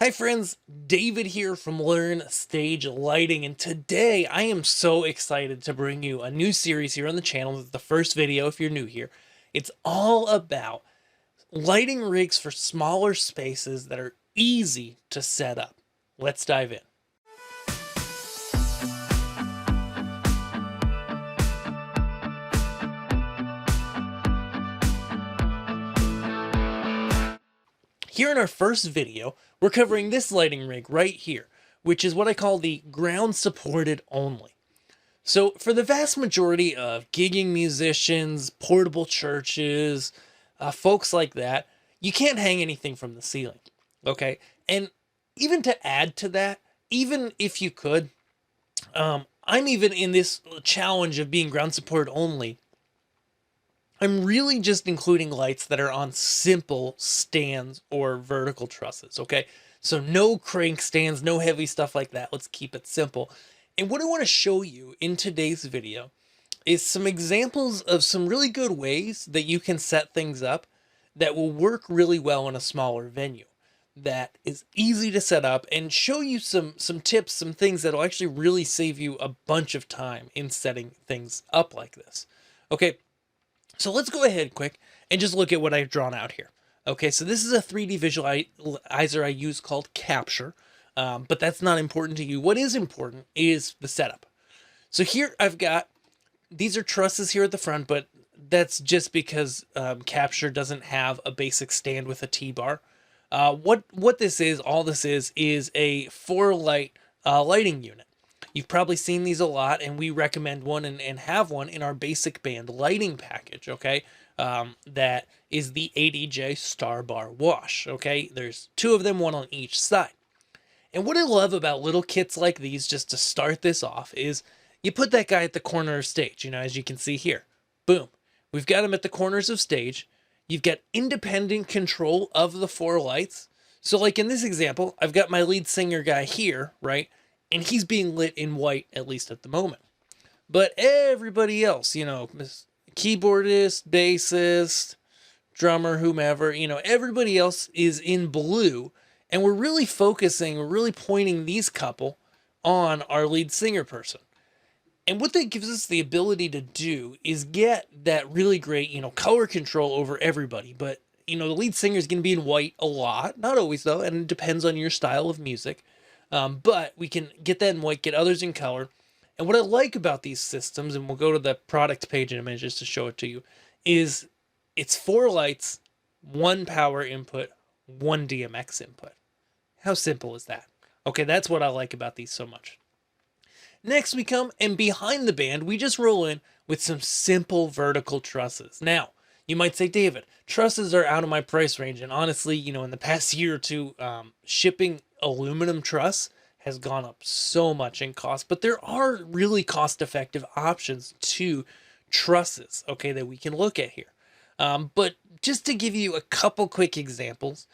Hi friends, David here from Learn Stage Lighting, and today I am so excited to bring you a new series here on the channel. This is the first video if you're new here. It's all about lighting rigs for smaller spaces that are easy to set up. Let's dive in. Here in our first video, we're covering this lighting rig right here, which is what I call the ground supported only. So for the vast majority of gigging musicians, portable churches, folks like that, you can't hang anything from the ceiling, okay? And even to add to that, even if you could, I'm even in this challenge of being ground support only. I'm really just including lights that are on simple stands or vertical trusses, okay? So no crank stands, no heavy stuff like that. Let's keep it simple. And what I want to show you in today's video is some examples of some really good ways that you can set things up that will work really well in a smaller venue, that is easy to set up, and show you some tips, some things that will actually really save you a bunch of time in setting things up like this. Okay, so let's go ahead quick and just look at what I've drawn out here. Okay, so this is a 3D visualizer I use called Capture, but that's not important to you. What is important is the setup. So here I've got, these are trusses here at the front, but that's just because Capture doesn't have a basic stand with a T-bar. What this is, all this is a 4-light lighting unit. You've probably seen these a lot, and we recommend one and have one in our basic band lighting package, okay? That is the 80J Star Bar Wash, okay? There's 2 of them, one on each side. And what I love about little kits like these, just to start this off, is you put that guy at the corner of stage, you know, as you can see here. Boom. We've got him at the corners of stage. You've got independent control of the 4 lights. So like in this example, I've got my lead singer guy here, right? And he's being lit in white, at least at the moment. But everybody else, you know, keyboardist, bassist, drummer, whomever, you know, everybody else is in blue. And we're really focusing, we're really pointing these couple on our lead singer person. And what that gives us the ability to do is get that really great, you know, color control over everybody. But, you know, the lead singer is going to be in white a lot, not always though, and it depends on your style of music. But we can get that in white, get others in color. And what I like about these systems, and we'll go to the product page in a minute just to show it to you, is it's 4 lights, 1 power input, 1 DMX input. How simple is that? Okay, that's what I like about these so much. Next we come, and behind the band, we just roll in with some simple vertical trusses. Now, you might say, David, trusses are out of my price range. And honestly, you know, in the past year or two, shipping aluminum truss has gone up so much in cost, but there are really cost-effective options to trusses, okay, that we can look at here. But just to give you a couple quick examples,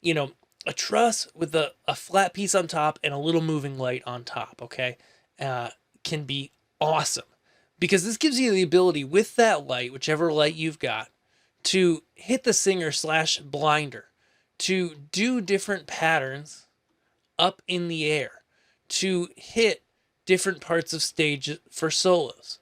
you know, a truss with a flat piece on top and a little moving light on top, okay, can be awesome, because this gives you the ability with that light, whichever light you've got, to hit the singer / blinder, to do different patterns up in the air, to hit different parts of stage for solos.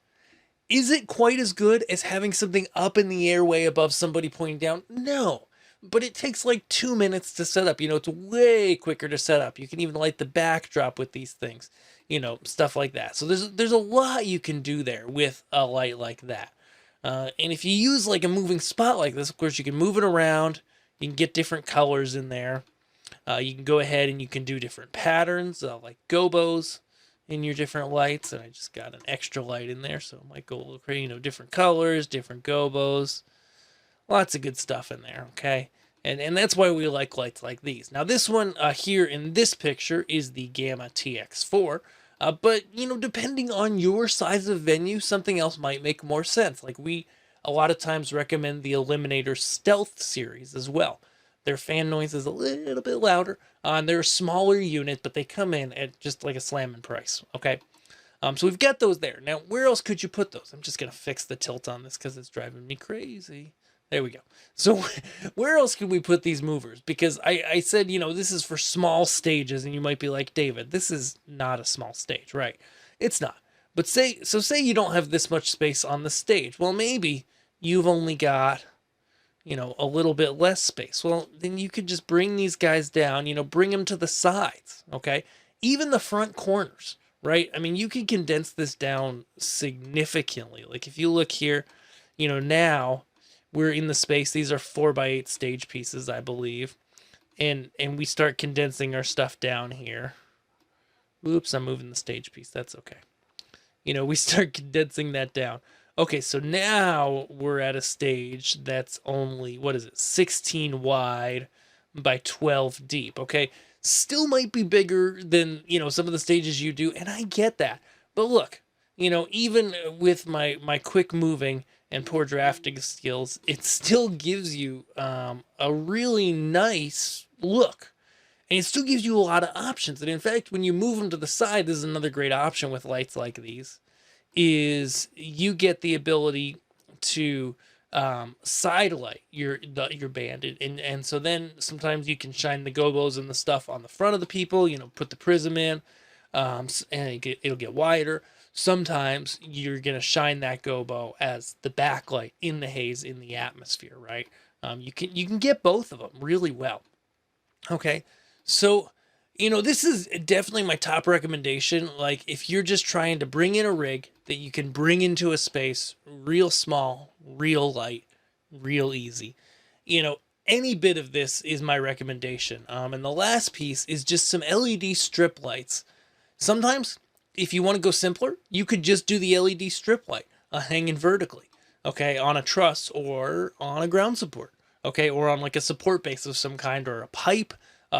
Is it quite as good as having something up in the air way above somebody pointing down? No, but it takes like 2 minutes to set up. You know, it's way quicker to set up. You can even light the backdrop with these things, you know, stuff like that. So there's a lot you can do there with a light like that. And if you use like a moving spot like this, of course, you can move it around. You can get different colors in there. You can go ahead and you can do different patterns, like gobos in your different lights. And I just got an extra light in there, so it might go a little crazy, you know, different colors, different gobos. Lots of good stuff in there, okay? And that's why we like lights like these. Now this one here in this picture is the Gamma TX4. But, you know, depending on your size of venue, something else might make more sense. Like we a lot of times recommend the Eliminator Stealth series as well. Their fan noise is a little bit louder. They're a smaller unit, but they come in at just like a slamming price, okay? So we've got those there. Now, where else could you put those? I'm just going to fix the tilt on this because it's driving me crazy. There we go. So where else can we put these movers? Because I said, this is for small stages, and you might be like, David, this is not a small stage, right? It's not. But say you don't have this much space on the stage. Well, maybe you've only got, a little bit less space. Well, then you could just bring these guys down, bring them to the sides, okay? Even the front corners, right? I mean, you can condense this down significantly. Like if you look here, now we're in the space. These are 4x8 stage pieces, I believe. And we start condensing our stuff down here. Oops, I'm moving the stage piece. That's okay. We start condensing that down. Okay, so now we're at a stage that's only, 16 wide by 12 deep, okay? Still might be bigger than, some of the stages you do, and I get that. But look, even with my quick moving and poor drafting skills, it still gives you a really nice look. And it still gives you a lot of options. And in fact, when you move them to the side, this is another great option with lights like these, is you get the ability to side light your band. And so then sometimes you can shine the gobos and the stuff on the front of the people, put the prism in, and it'll get wider. Sometimes you're going to shine that gobo as the backlight in the haze, in the atmosphere, right? You can get both of them really well. Okay, so, this is definitely my top recommendation. Like, if you're just trying to bring in a rig that you can bring into a space real small, real light, real easy, any bit of this is my recommendation. And the last piece is just some LED strip lights. Sometimes, if you want to go simpler, you could just do the LED strip light hanging vertically, okay, on a truss or on a ground support, okay, or on like a support base of some kind or a pipe.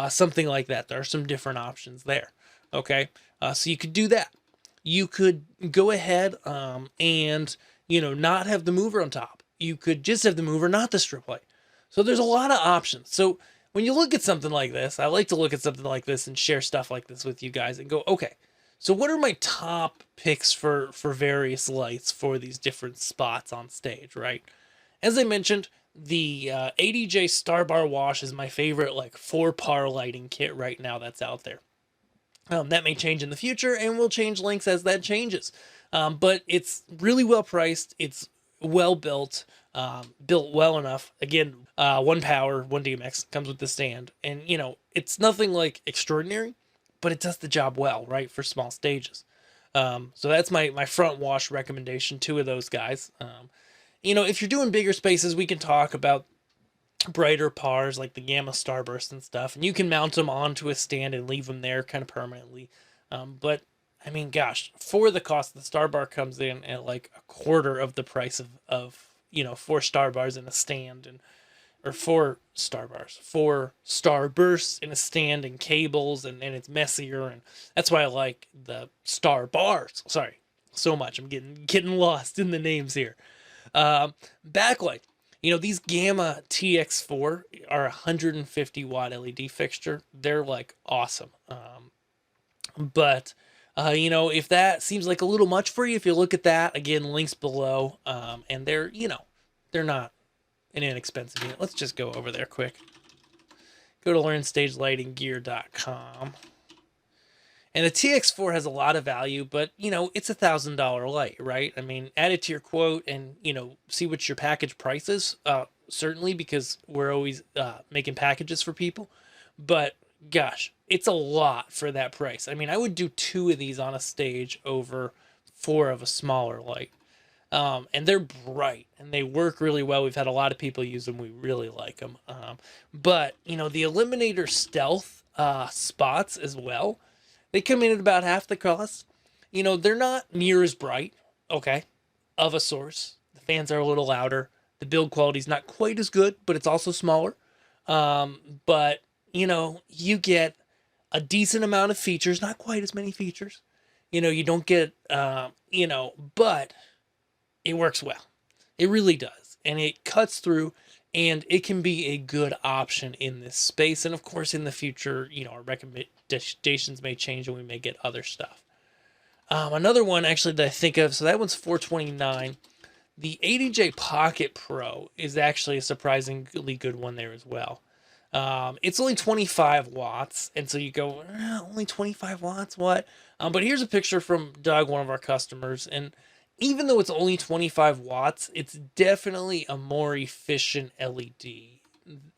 Something like that. There are some different options there. Okay, so you could do that. You could go ahead and not have the mover on top. You could just have the mover, not the strip light. So there's a lot of options. So when you look at something like this, I like to look at something like this and share stuff like this with you guys and go, okay, so what are my top picks for various lights for these different spots on stage, right? As I mentioned, the ADJ Starbar Wash is my favorite, like 4-par lighting kit right now that's out there. That may change in the future, and we'll change links as that changes. But it's really well priced. It's well built, built well enough. Again, 1 power, 1 DMX, comes with the stand. And, it's nothing like extraordinary, but it does the job well, right, for small stages. So that's my front wash recommendation, 2 of those guys. If you're doing bigger spaces, we can talk about brighter pars like the Gamma Starburst and stuff, and you can mount them onto a stand and leave them there kind of permanently. But I mean, gosh, for the cost, the Starbar comes in at like a quarter of the price of 4 Starbars in a stand, or 4 Starbars, 4 Starbursts in a stand and cables, and it's messier, and that's why I like the Starbars. Sorry, so much. I'm getting lost in the names here. Backlight. These Gamma TX4 are 150 watt LED fixture. They're like awesome. But if that seems like a little much for you, if you look at that, again, links below. And they're not an inexpensive unit. Let's just go over there quick. Go to learnstagelightinggear.com. And the TX4 has a lot of value, but, it's $1,000 light, right? I mean, add it to your quote and, see what your package price is, certainly, because we're always making packages for people. But, gosh, it's a lot for that price. I mean, I would do 2 of these on a stage over 4 of a smaller light. And they're bright, and they work really well. We've had a lot of people use them. We really like them. But, the Eliminator Stealth spots as well, they come in at about half the cost. They're not near as bright, okay, of a source. The fans are a little louder. The build quality is not quite as good, but it's also smaller. But, you get a decent amount of features, not quite as many features. You don't get, but it works well. It really does. And it cuts through, and it can be a good option in this space. And of course, in the future, our recommendations may change and we may get other stuff. Another one actually that I think of, so that one's $429. The 80J Pocket Pro is actually a surprisingly good one there as well. It's only 25 watts, and so you go, only 25 watts? What? But here's a picture from Doug, one of our customers, and even though it's only 25 watts, it's definitely a more efficient LED,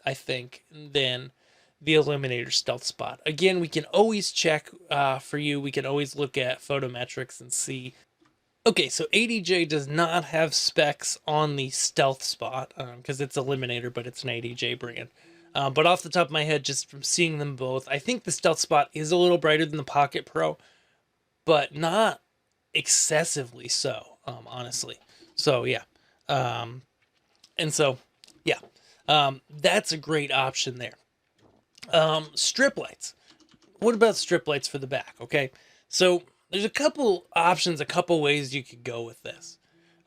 I think, than the Eliminator Stealth Spot. Again, we can always check for you. We can always look at photometrics and see. Okay, so 80J does not have specs on the Stealth Spot because it's Eliminator, but it's an 80J brand. But off the top of my head, just from seeing them both, I think the Stealth Spot is a little brighter than the Pocket Pro, but not excessively so, honestly. So, yeah. And so, yeah, that's a great option there. Strip lights. What about strip lights for the back? Okay, so there's a couple options, a couple ways you could go with this.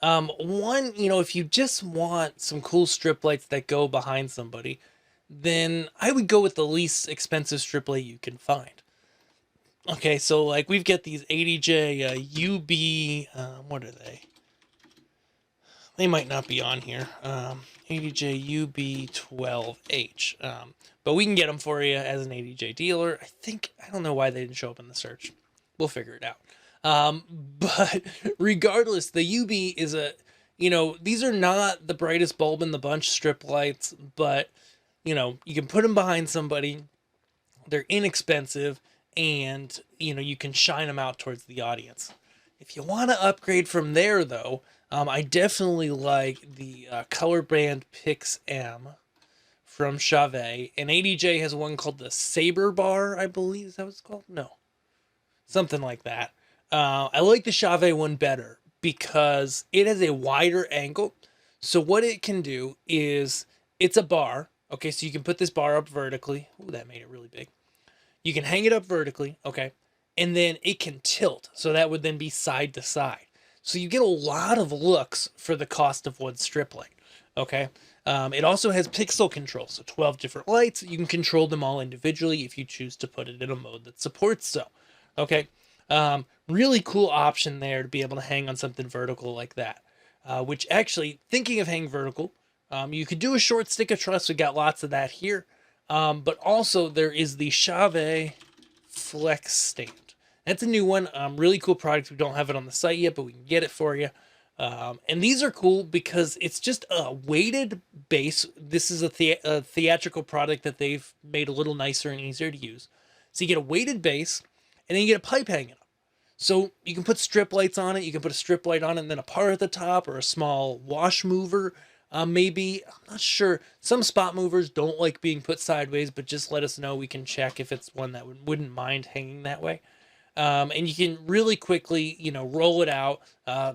One, if you just want some cool strip lights that go behind somebody, then I would go with the least expensive strip light you can find. Okay, so like we've got these 80J UB, what are they? They might not be on here. 80J UB12H. But we can get them for you as an 80J dealer. I don't know why they didn't show up in the search. We'll figure it out. But regardless, the UB is these are not the brightest bulb in the bunch strip lights, but, you can put them behind somebody. They're inexpensive, and, you can shine them out towards the audience. If you want to upgrade from there, though, I definitely like the color band Pix M from Chauvet. And 80J has one called the Saber Bar, I believe. Is that what it's called? No. Something like that. I like the Chauvet one better because it has a wider angle. So what it can do is, it's a bar. Okay, so you can put this bar up vertically. Ooh, that made it really big. You can hang it up vertically, okay? And then it can tilt. So that would then be side to side. So you get a lot of looks for the cost of one strip light, okay? It also has pixel control, so 12 different lights. You can control them all individually if you choose to put it in a mode that supports so, okay? Really cool option there to be able to hang on something vertical like that, which actually, thinking of hanging vertical, you could do a short stick of truss. We got lots of that here. But also there is the Chauvet Flex Stand. That's a new one. Really cool product. We don't have it on the site yet, but we can get it for you. And these are cool because it's just a weighted base. This is a theatrical product that they've made a little nicer and easier to use. So you get a weighted base, and then you get a pipe hanging up. So you can put strip lights on it. You can put a strip light on it, and then a par at the top, or a small wash mover. Maybe, I'm not sure. Some spot movers don't like being put sideways, but just let us know. We can check if it's one that wouldn't mind hanging that way. And you can really quickly, roll it out,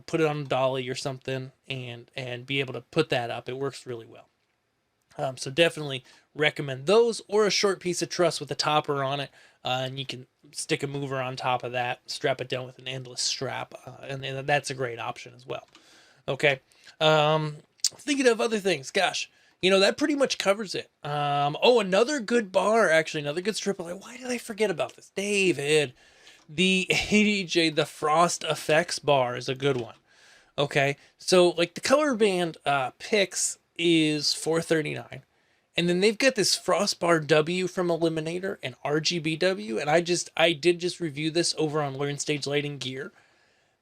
put it on a dolly or something, and be able to put that up. It works really well. So definitely recommend those, or a short piece of truss with a topper on it, and you can stick a mover on top of that, strap it down with an endless strap, and that's a great option as well. Okay. Thinking of other things, gosh, that pretty much covers it. Another good bar, actually, another good strip light. Why did I forget about this? David. The 80J, the Frost Effects bar is a good one. Okay, so like the color band Pix is $439, and then they've got this Frost Bar W from Eliminator and RGBW, and I did just review this over on Learn Stage Lighting Gear.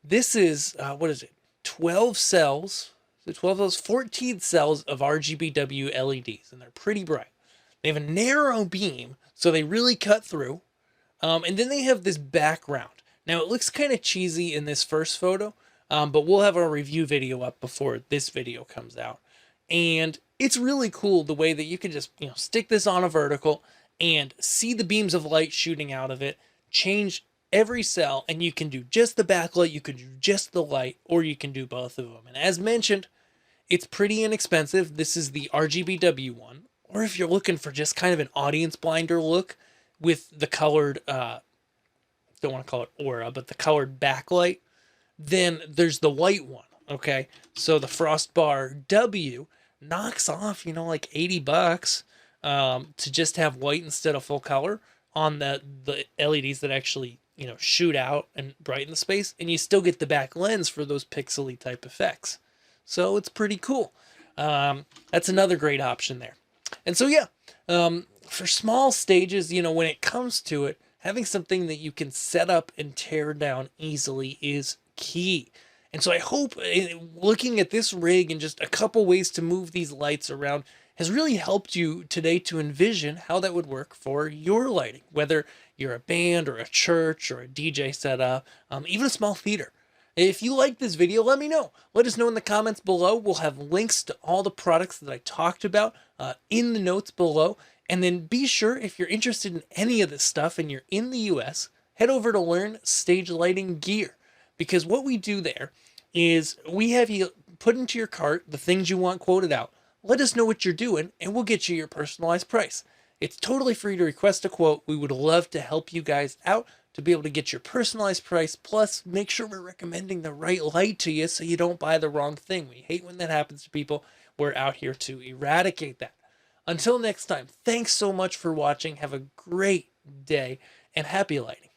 This is what is it? 12 cells. So 12 cells, 14 cells of RGBW LEDs, and they're pretty bright. They have a narrow beam, so they really cut through. And then they have this background. Now, it looks kind of cheesy in this first photo, but we'll have our review video up before this video comes out. And it's really cool the way that you can just, stick this on a vertical and see the beams of light shooting out of it, change every cell, and you can do just the backlight, you can do just the light, or you can do both of them. And as mentioned, it's pretty inexpensive. This is the RGBW one. Or if you're looking for just kind of an audience blinder look, with the colored, don't want to call it aura, but the colored backlight, then there's the white one, okay? So the Frost Bar W knocks off, like $80 to just have white instead of full color on the LEDs that actually, shoot out and brighten the space, and you still get the back lens for those pixely type effects. So it's pretty cool. That's another great option there. And so, yeah, for small stages, when it comes to it, having something that you can set up and tear down easily is key. And so I hope looking at this rig and just a couple ways to move these lights around has really helped you today to envision how that would work for your lighting, whether you're a band or a church or a DJ setup, even a small theater. If you like this video, let me know. Let us know in the comments below. We'll have links to all the products that I talked about in the notes below. And then be sure, if you're interested in any of this stuff and you're in the US, head over to Learn Stage Lighting Gear. Because what we do there is we have you put into your cart the things you want quoted out. Let us know what you're doing, and we'll get you your personalized price. It's totally free to request a quote. We would love to help you guys out to be able to get your personalized price, plus make sure we're recommending the right light to you so you don't buy the wrong thing. We hate when that happens to people. We're out here to eradicate that. Until next time, thanks so much for watching. Have a great day, and happy lighting.